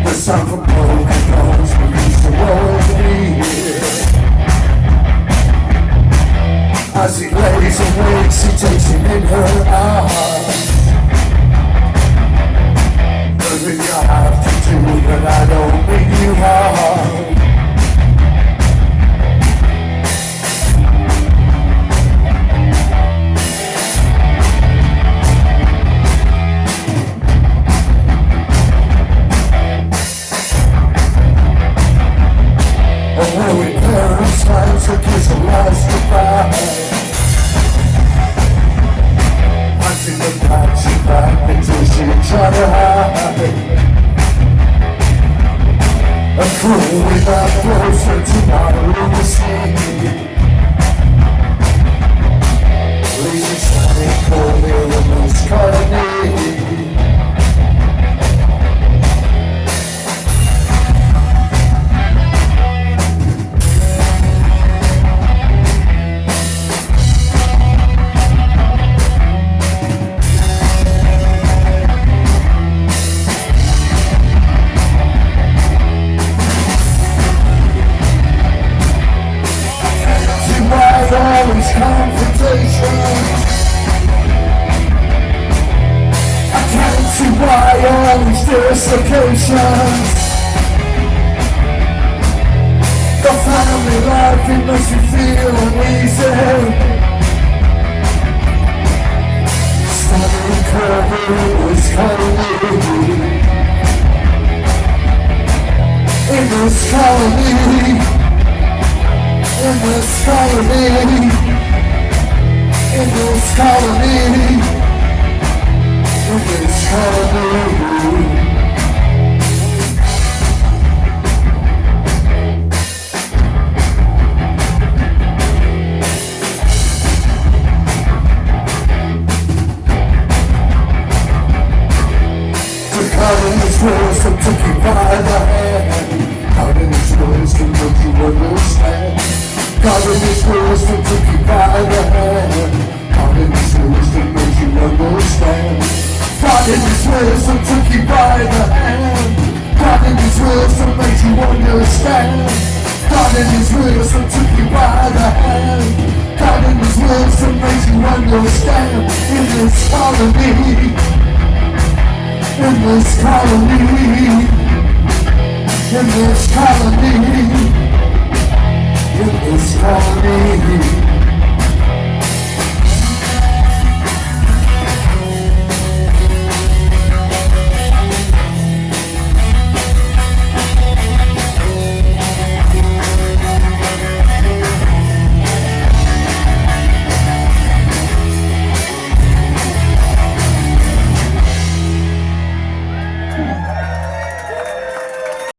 The sound from broken bones release the world me. As he lays awake, she takes him in her arms. Nothing you have to do, but I don't mean you harm. And when we parents time to kiss the last goodbye, hunting the patchy back until she tried to hide. A cruel without closer to my lunacy, lazy shining cold in the most colony. Always confrontations. I can't see why all these dislocations. The family life, it makes you feel uneasy. Standing cover is colony. In this colony, in this colony, in this colony, in this colony. The colony's rules that took you by the hand. Colony's rules can make you understand. God in His rules that took you by the hand. God in His rules that made you understand. God in His rules that took you by the hand. God in His rules that made you understand. God in His rules that took you by the hand. God in His rules that made you understand. In this colony, in this colony, in this colony, in this colony.